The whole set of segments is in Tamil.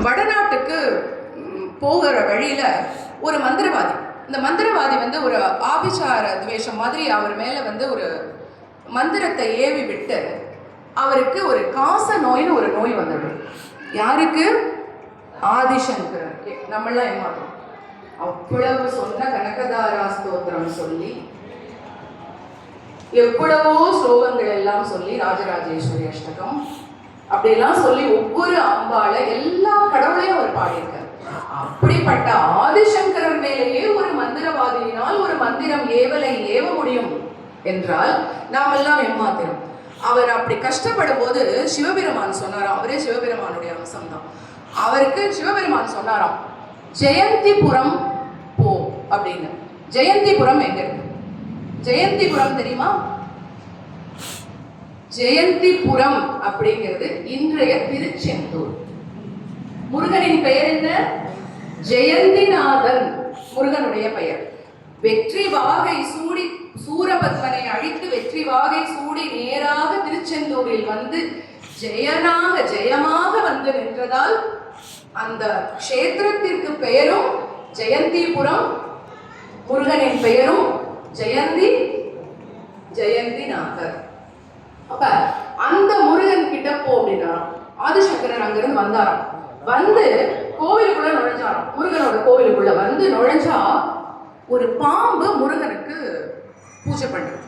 வடநாட்டுக்கு போகிற வழியில் ஒரு மந்திரவாதி, இந்த மந்திரவாதி வந்து ஒரு ஆபிசார துவேஷம் மாதிரி அவர் மேலே வந்து ஒரு மந்திரத்தை ஏவி விட்டு அவருக்கு ஒரு காச நோயின்னு ஒரு நோய் வந்துடும். யாருக்கு? ஆதிசங்கர். நம்மளாம் ஏமாத்தோம். அவ்வளவு சொன்ன கனகதாரா ஸ்தோத்திரம் சொல்லி எவ்வளவோ ஸ்லோகங்கள் எல்லாம் சொல்லி ராஜராஜேஸ்வரி அஷ்டகம் அப்படியெல்லாம் சொல்லி ஒவ்வொரு அம்பால எல்லா கடவுளையும் அவர் பாடியிருக்கார். அப்படிப்பட்ட ஆதிசங்கரர் மேலேயே ஒரு மந்திரவாதியினால் ஒரு மந்திரம் ஏவலை ஏவ முடியும் என்றால் நாம் எல்லாம் ஏமாத்திரம். அவர் அப்படி கஷ்டப்படும் போது சிவபெருமான் சொன்னாராம், அவரே சிவபெருமானுடைய அம்சம்தான். அவருக்கு சிவபெருமான் சொன்னாராம், ஜெயந்திபுரம் போ அப்படின்னு. ஜெயந்திபுரம் எங்க இருக்கு? ஜெயந்திபுரம் தெரியுமா? ஜெயந்திபுரம் அப்படிங்கிறது இன்றைய திருச்செந்தூர். முருகனின் பெயர் என்ன? ஜெயந்திநாதன் முருகனுடைய பெயர். வெற்றி வாகை சூடி சூரபத்மனை அழித்து வெற்றி வாகை சூடி நேராக திருச்செந்தூரில் வந்து ஜெயமாக வந்து நின்றதால் அந்த க்ஷேத்திரத்திற்கு பெயரும் ஜெயந்திபுரம், முருகனின் பெயரும் ஜெயந்திநாதர். அப்ப அந்த முருகன் கிட்ட போ அப்படின்னா ஆதிசங்கரன் அங்கிருந்து வந்தாராம். வந்து கோவிலுக்குள்ள நுழைஞ்சாராம். முருகனோட கோவிலுக்குள்ள வந்து நுழைஞ்சா ஒரு பாம்பு முருகனுக்கு பூஜை பண்றது.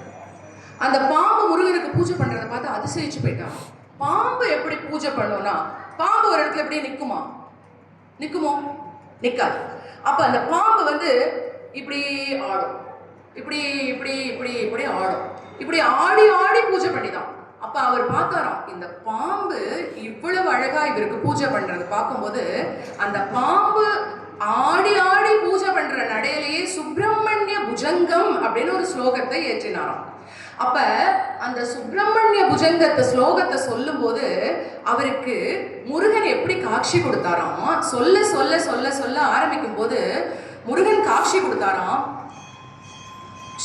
அந்த பாம்பு முருகனுக்கு பூஜை பண்றதை பார்த்து அதிசயிச்சு போயிட்டான். பாம்பு எப்படி பூஜை பண்ணும்னா, பாம்பு ஒரு இடத்துல எப்படியே நிக்குமோ? நிக்காது. அப்ப அந்த பாம்பு வந்து இப்படி ஆடும், இப்படி இப்படி இப்படி இப்படி ஆடும், இப்படி ஆடி ஆடி பூஜை பண்ணிதான். அப்ப அவர் பார்த்தாராம், இந்த பாம்பு இவ்வளவு அழகா இவருக்கு பூஜை பண்றது பார்க்கும்போது அந்த பாம்பு ஆடி ஆடி பூஜை பண்ற நடையிலேயே சுப்பிரமணிய புஜங்கம் அப்படின்னு ஒரு ஸ்லோகத்தை ஏற்றினாராம். அப்ப அந்த சுப்பிரமணிய புஜங்கத்தை ஸ்லோகத்தை சொல்லும் போது அவருக்கு முருகன் எப்படி காட்சி கொடுத்தாராம். சொல்ல சொல்ல சொல்ல சொல்ல ஆரம்பிக்கும் போது முருகன் காட்சி கொடுத்தாராம்.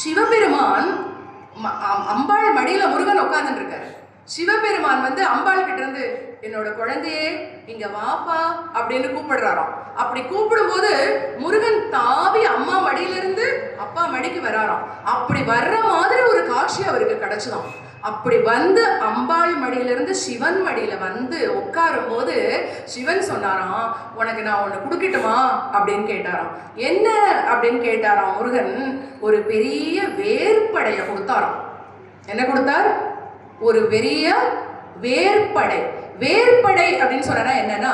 சிவபெருமான் அம்பாள் மடியில முருகன் உட்கார்ந்துட்டு இருக்காரு. சிவபெருமான் வந்து அம்பாள் கிட்ட இருந்து என்னோட குழந்தையே இங்க வாப்பா அப்படின்னு கூப்பிடுறாராம். அப்படி கூப்பிடும் போது முருகன் தாவி அம்மா மடியிலிருந்து அப்பா மடிக்கு வராராம். அப்படி வர்ற மாதிரி ஒரு காட்சி அவருக்கு கிடைச்சதாம். அப்படி வந்து அம்பாள் மடியிலிருந்து சிவன் மடியில வந்து உட்காரும் போது சிவன் சொன்னாராம், உனக்கு நான் ஒண்ணு கொடுக்கட்டுமா அப்படின்னு கேட்டாராம். என்ன அப்படின்னு கேட்டாராம். முருகன் ஒரு பெரிய வேர்படைய கொடுத்தாராம். என்ன கொடுத்தார்? ஒரு பெரிய வேர்படை. வேர்படை அப்படின்னு சொன்னா என்னன்னா,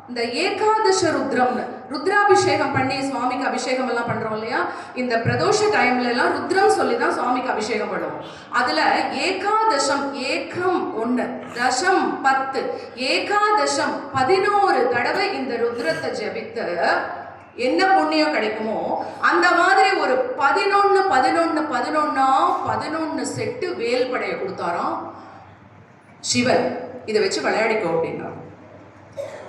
இந்த ஏகாதச ருத்ரம்னு ருத்ராபிஷேகம் பண்ணி சுவாமிக்கு அபிஷேகம் எல்லாம் பண்றோம் இல்லையா, இந்த பிரதோஷ டைம்ல எல்லாம் ருத்ரம் சொல்லிதான் சுவாமிக்கு அபிஷேகம் பண்ணுவோம். அதுல ஏகாதசம், ஏகம் 1, தசம் 10, ஏகாதசம் 11 தடவை இந்த ருத்ரத்தை ஜபித்து என்ன புண்ணியம் கிடைக்குமோ அந்த மாதிரி ஒரு 11 செட்டு வேல்படைய கொடுத்தாராம் சிவன். இதை வச்சு விளையாடிக்கோ அப்படின்னா.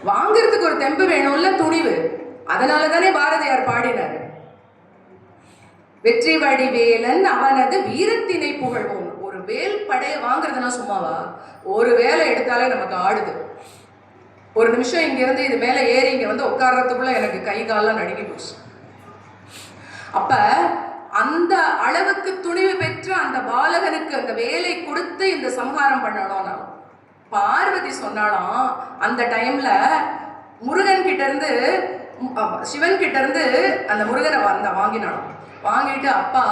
வாங்கிறதுக்கு ஒரு தெம்பு வேணும்ல, துணிவு. அதனால தானே பாரதியார் பாடினார், வெற்றி வடிவேலன் அவனது வீரத்தினை புகழ்வோம். ஒரு வேல் படைய வாங்குறதுனா சும்மாவா? ஒரு வேலை எடுத்தாலே நமக்கு ஆடுது. ஒரு நிமிஷம் இங்க இருந்து இது மேல ஏறி இங்க வந்து உட்கார்றதுக்குள்ள எனக்கு கை காலெல்லாம் நடுங்கி போச்சு. அப்ப அந்த அளவுக்கு துணிவு பெற்ற அந்த பாலகனுக்கு அந்த வேலை கொடுத்து இந்த சம்ஹாரம் பண்ணணும்னா பார்வதி சொன்னாலும் அந்த டைம்ல முருகன் கிட்ட இருந்து சிவன் கிட்ட இருந்து அந்த முருகனை வாங்கினாலும். வாங்கிட்டு, அப்பா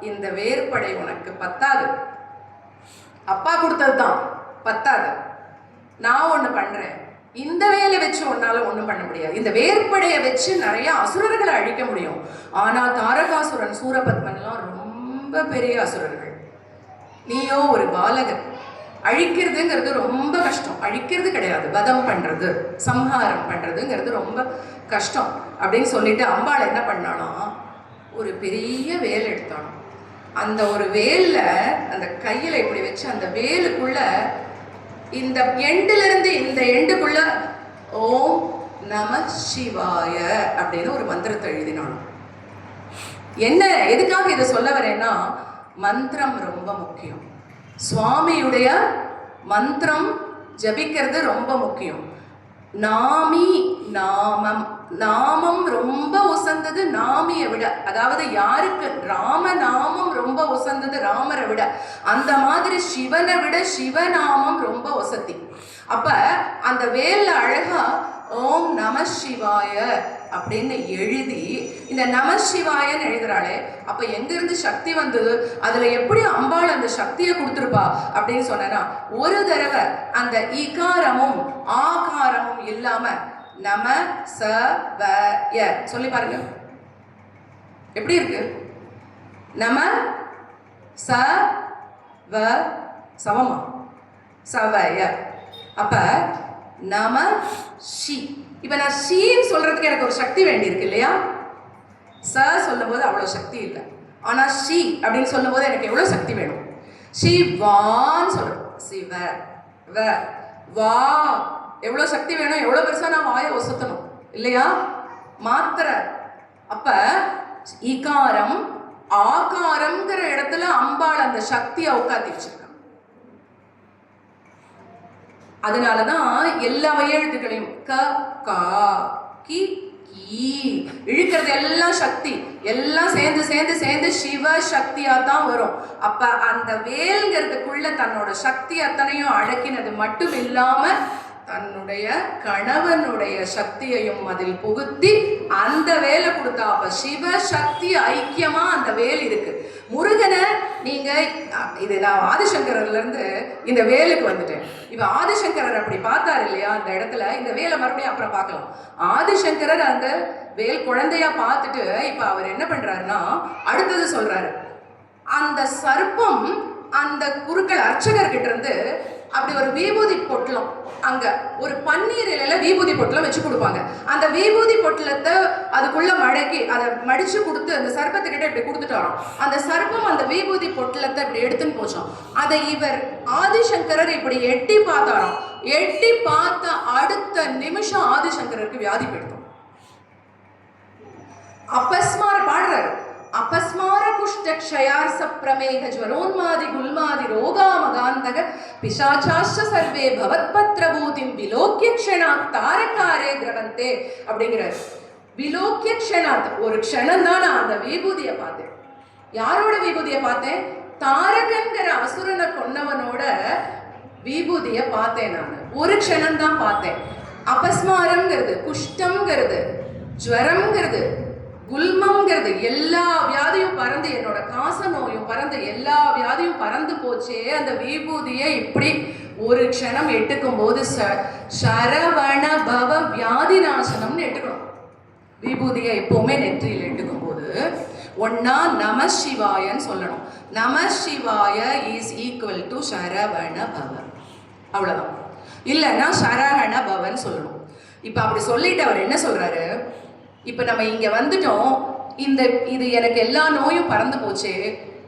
இந்த வேர்படை உனக்கு பத்தாது, அப்பா கொடுத்ததுதான் பத்தாது, நான் ஒண்ணு பண்றேன், இந்த வேலை வச்சு ஒன்னால ஒண்ணும் பண்ண முடியாது, இந்த வேர்படையை வச்சு நிறைய அசுரர்களை அழிக்க முடியும். ஆனா தாரகாசுரன் சூரபத்மன் எல்லாம் ரொம்ப பெரிய அசுரர்கள், நீயோ ஒரு பாலகன், அழிக்கிறதுங்கிறது ரொம்ப கஷ்டம். அழிக்கிறது கிடையாது, வதம் பண்றது, சம்ஹாரம் பண்றதுங்கிறது ரொம்ப கஷ்டம் அப்படின்னு சொல்லிட்டு அம்பாள் என்ன பண்ணாலும் ஒரு பெரிய வேல் எடுத்தாலும். அந்த ஒரு வேல்ல அந்த கையில இப்படி வச்சு அந்த வேலுக்குள்ள இந்த எண்டுல இருந்து இந்த எண்டுக்குள்ள ஓம் நம சிவாய அப்படின்னு ஒரு மந்திரத்தை எழுதினாலும். என்ன எதுக்காக இதை சொல்ல வரேன்னா, மந்திரம் ரொம்ப முக்கியம். சுவாமியுடைய மந்திரம் ஜபிக்கிறது ரொம்ப முக்கியம். நாமி நாமம், நாமம் ரொம்ப உசந்தது நாமியை விட. அதாவது யாருக்கு ராம நாமம் ரொம்ப உசந்தது ராமரை விட, அந்த மாதிரி சிவனை விட சிவநாமம் ரொம்ப உசத்தி. அப்ப அந்த வேல்ல அழகா ஓம் நம சிவாய அப்படின்னு எழுதி இந்த நம சிவாயன்னு எழுதுறாளே, அப்ப எங்க இருந்து சக்தி வந்தது? அதுல எப்படி அம்பாள் அந்த சக்தியை கொடுத்துருப்பா அப்படின்னு சொன்னா, ஒரு தடவை அந்த இகாரமும் ஆகாரமும் இல்லாம நம ச வ ய சொல்லி பாருங்க, எப்படி இருக்கு? நம ச வ சவமா சவய. அப்ப நம ஷி. இப்ப நான் ஷீன்னு சொல்றதுக்கு எனக்கு ஒரு சக்தி வேண்டி இருக்கு இல்லையா? ச சொல்லும் போது அவ்வளவு சக்தி இல்லை. ஆனா ஷி அப்படின்னு சொல்லும் போது எனக்கு எவ்வளவு சக்தி வேணும்? சிவான்னு சொல்றோம். சிவ வ வா எவ்வளவு சக்தி வேணும்? எவ்வளவு பெருசா நான் வாயை ஒசத்தணும் இல்லையா? மாத்திர. அப்ப இகாரம் ஆகாரம்ங்கிற இடத்துல அம்பாள் அந்த சக்தியை உட்காத்தி வச்சிருக்காங்க. அதனாலதான் எல்லா வயெழுத்துக்களையும் க கா கி கீ இழுக்கிறது எல்லாம் சக்தி, எல்லாம் சேர்ந்து சேர்ந்து சேர்ந்து சிவ சக்தியா தான் வரும். அப்ப அந்த வேல்ங்கிறதுக்குள்ள தன்னோட சக்தி அத்தனையும் அடக்கினது மட்டும் இல்லாம தன்னுடைய கணவனுடைய சக்தியையும் அதில் புகுத்தி அந்த வேலை கொடுத்தா. அப்ப சிவ சக்தி ஐக்கியமா அந்த வேல் இருக்கு. முருகனை நீங்க, இது நான் ஆதிசங்கரர்ல இருந்து இந்த வேலுக்கு வந்துட்டேன். இப்ப ஆதிசங்கரர் அப்படி பார்த்தாரு இல்லையா அந்த இடத்துல, இந்த வேலை மறுபடியும் அப்புறம் பார்க்கலாம். ஆதிசங்கரர் அந்த வேல் குழந்தையா பார்த்துட்டு இப்ப அவர் என்ன பண்றாருன்னா அடுத்தது சொல்றாரு. அந்த சர்ப்பம் அந்த குருக்கள் அர்ச்சகர்கிட்ட இருந்து அப்படி ஒரு விபூதி பொட்டலம், அங்க ஒரு பன்னீர் இலையில விபூதி பொட்டலம் வச்சு கொடுப்பாங்க. அந்த விபூதி பொட்டலத்தை அதுக்குள்ள மடக்கி அதை மடிச்சு கொடுத்து அந்த சர்ப்பத்துக்கிட்ட இப்படி கொடுத்துட்டாராம். அந்த சர்ப்பம் அந்த விபூதி பொட்டலத்தை இப்படி எடுத்துன்னு போச்சோம். அதை இவர் ஆதிசங்கரர் இப்படி எட்டி பார்த்தாராம். எட்டி பார்த்த அடுத்த நிமிஷம் ஆதிசங்கரருக்கு வியாதி போயிடுத்தோம். அப்பஸ்மார பாடுறாரு. अपस्मार कुष्ठ क्षयार्स प्रमेह ज्वरोन्मादि गुल्मादि रोगामगान्तक पिशाचाश्च सर्वे भवत्पत्रभूतिं विलोक्य क्षणात् तारकारे द्रवन्ते அப்படிங்கிறார். விலோக்கிய க்ஷணாத், ஒரு க்ஷணம் தான் நான் அந்த விபூதியை பார்த்தேன். யாரோட விபூதியை பார்த்தேன்? தாரகன்கிற அசுரனை கொன்னவனோட விபூதியை பார்த்தேன். நான் ஒரு க்ஷணம் தான் பார்த்தேன். அபஸ்மாரம்ங்கிறது, குஷ்டம்ங்கிறது, ஜுவரம்ங்கிறது, குல்மம்ங்கிறது, எல்லா வியாதியும் பறந்து, என்னோட காச நோயும் பறந்து, எல்லா வியாதியும் பறந்து போச்சே. அந்த விபூதியை இப்படி ஒரு க்ஷணம் எட்டுக்கும் போது சரவண பவ வியாதி நாசனம்னு எட்டுக்கணும். விபூதியை எப்பவுமே நெற்றியில் எட்டுக்கும் போது ஒன்னா நம சிவாயன்னு சொல்லணும். நம சிவாய இஸ் ஈக்குவல் டு சரவண பவ, அவ்வளவுதான். இல்லைன்னா சரவண பவன் சொல்லணும். இப்ப அப்படி சொல்லிட்டு அவர் என்ன சொல்றாரு? இப்ப நம்ம இங்க வந்துட்டோம். இது எனக்கு எல்லா நோயும் பறந்து போச்சு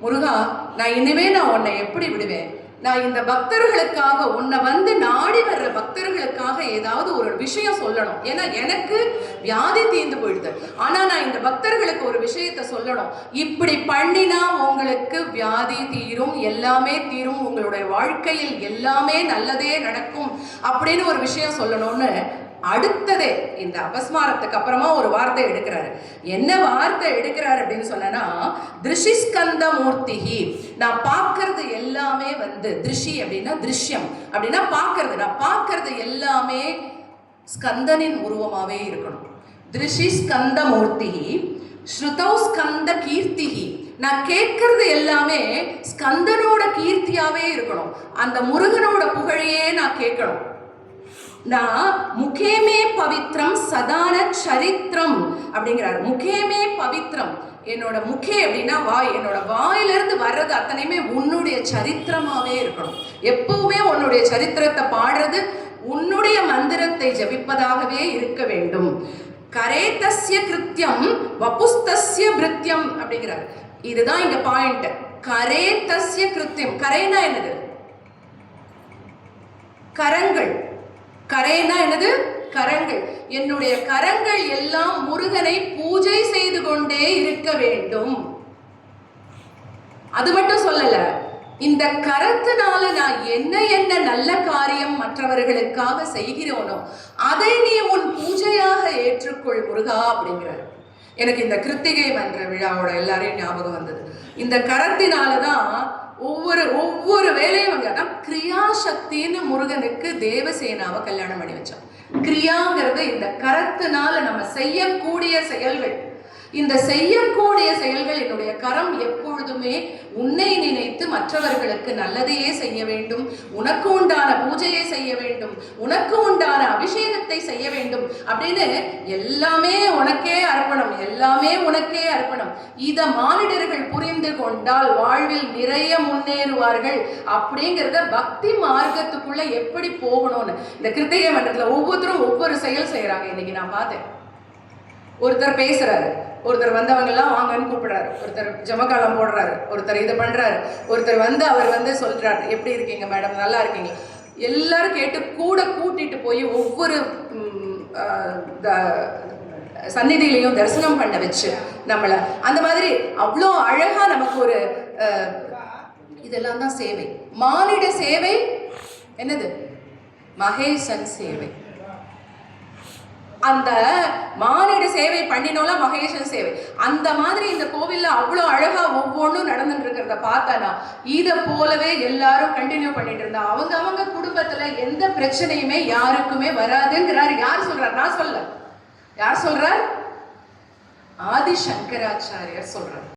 முருகா, நான் இனிமே நான் உன்னை எப்படி விடுவேன்? நான் இந்த பக்தர்களுக்காக, உன்னை வந்து நாடி வர்ற பக்தர்களுக்காக ஏதாவது ஒரு விஷயம் சொல்லணும். ஏன்னா எனக்கு வியாதி தீர்ந்து போயிடுது. ஆனா நான் இந்த பக்தர்களுக்கு ஒரு விஷயத்த சொல்லணும். இப்படி பண்ணினா உங்களுக்கு வியாதி தீரும், எல்லாமே தீரும், உங்களுடைய வாழ்க்கையில் எல்லாமே நல்லதே நடக்கும் அப்படின்னு ஒரு விஷயம் சொல்லணும்னு அடுத்ததே இந்த அபஸ்மாரத்துக்கு அப்புறமா ஒரு வார்த்தை எடுக்கிறாரு. என்ன வார்த்தை எடுக்கிறாரு அப்படின்னு சொன்னா, திருஷிஸ்கந்த மூர்த்திஹி, நான் பார்க்கறது எல்லாமே வந்து, திருஷி அப்படின்னா திருஷ்யம் அப்படின்னா பார்க்கறது, நான் பார்க்கறது எல்லாமே ஸ்கந்தனின் உருவமாவே இருக்கணும். திருஷிஸ்கந்த மூர்த்திஹி ஸ்ருதௌ ஸ்கந்த கீர்த்திஹி, நான் கேட்கறது எல்லாமே ஸ்கந்தனோட கீர்த்தியாவே இருக்கணும். அந்த முருகனோட புகழையே நான் கேட்கணும். நான் முகேமே பவித்ரம் சதான சரித்திரம் அப்படிங்கிறார். முகேமே பவித்ரம், என்னோட முகே அப்படின்னா வாய், என்னோட வாயிலிருந்து வர்றது அத்தனையுமே உன்னுடைய சரித்திரமாவே இருக்கணும். எப்பவுமே உன்னுடைய சரித்திரத்தை பாடுறது, உன்னுடைய மந்திரத்தை ஜபிப்பதாகவே இருக்க வேண்டும். கரேதஸ்ய கிருத்தியம் வபுஸ்தஸ்ய பிருத்தியம் அப்படிங்கிறார். இதுதான் இங்க பாயிண்ட். கரேதஸ்ய கிருத்தியம், கரைனா என்னது? கரங்கள். கரேனா என்னது? கரங்கள். என்னுடைய கரங்கள் எல்லாம் முருகனை பூஜை செய்து கொண்டே இருக்க வேண்டும். அது மட்டும் சொல்லல, இந்த கரத்தினால நான் என்ன என்ன நல்ல காரியம் மற்றவர்களுக்காக செய்கிறோனோ அதை நீ உன் பூஜையாக ஏற்றுக்கொள் முருகா அப்படிங்கிறார். எனக்கு இந்த கிருத்திகை மன்ற விழாவோட எல்லாரையும் ஞாபகம் வந்தது. இந்த கரத்தினாலதான் ஒவ்வொரு வேலையும் அதான் கிரியா சக்தின்னு முருகனுக்கு தேவசேனாவை கல்யாணம் பண்ணி வச்சான். கிரியாங்கிறது இந்த கரத்தினால நம்ம செய்யக்கூடிய செயல்கள். இந்த செய்யக்கூடிய செயல்கள் என்னுடைய கரம் எப்பொழுதுமே உன்னை நினைத்து மற்றவர்களுக்கு நல்லதையே செய்ய வேண்டும், உனக்கு உண்டான பூஜையை செய்ய வேண்டும், உனக்கு உண்டான அபிஷேகத்தை செய்ய வேண்டும் அப்படின்னு எல்லாமே உனக்கே அர்ப்பணம், எல்லாமே உனக்கே அர்ப்பணம். இத மானிடர்கள் புரிந்து கொண்டால் வாழ்வில் நிறைய முன்னேறுவார்கள் அப்படிங்கிறத பக்தி மார்க்கத்துக்குள்ள எப்படி போகணும்னு இந்த கிருத்திகை மன்றத்துல ஒவ்வொருத்தரும் ஒவ்வொரு செயல் செய்யறாங்க. இன்னைக்கு நான் பார்த்தேன், ஒருத்தர் பேசுறாரு, ஒருத்தர் வந்தவங்க எல்லாம் வாங்கன்னு கூப்பிடுறாரு, ஒருத்தர் ஜமக்காலம் போடுறாரு, ஒருத்தர் இதை பண்றாரு, ஒருத்தர் அவர் சொல்றாரு எப்படி இருக்கீங்க மேடம், நல்லா இருக்கீங்க, எல்லாரும் கேட்டு கூட கூட்டிட்டு போய் ஒவ்வொரு சந்நிதியிலையும் தரிசனம் பண்ண வச்சு நம்மள அந்த மாதிரி அவ்வளோ அழகா நமக்கு ஒரு இதெல்லாம் தான் சேவை. மானிட சேவை என்னது? மகேசன் சேவை. அந்த மானிட சேவை பண்ணினோம்ல மகேசன் சேவை. அந்த மாதிரி இந்த கோவில்ல அவ்வளோ அழகா ஒவ்வொன்றும் நடந்துட்டு இருக்கிறத பார்த்தானா இதை போலவே எல்லாரும் கண்டினியூ பண்ணிட்டு இருந்தா அவங்க குடும்பத்துல எந்த பிரச்சனையுமே யாருக்குமே வராதுங்கிறாரு. யார் சொல்றார்? நான் சொல்ல. யார் சொல்றார்? ஆதி சங்கராச்சாரியார் சொல்றார்.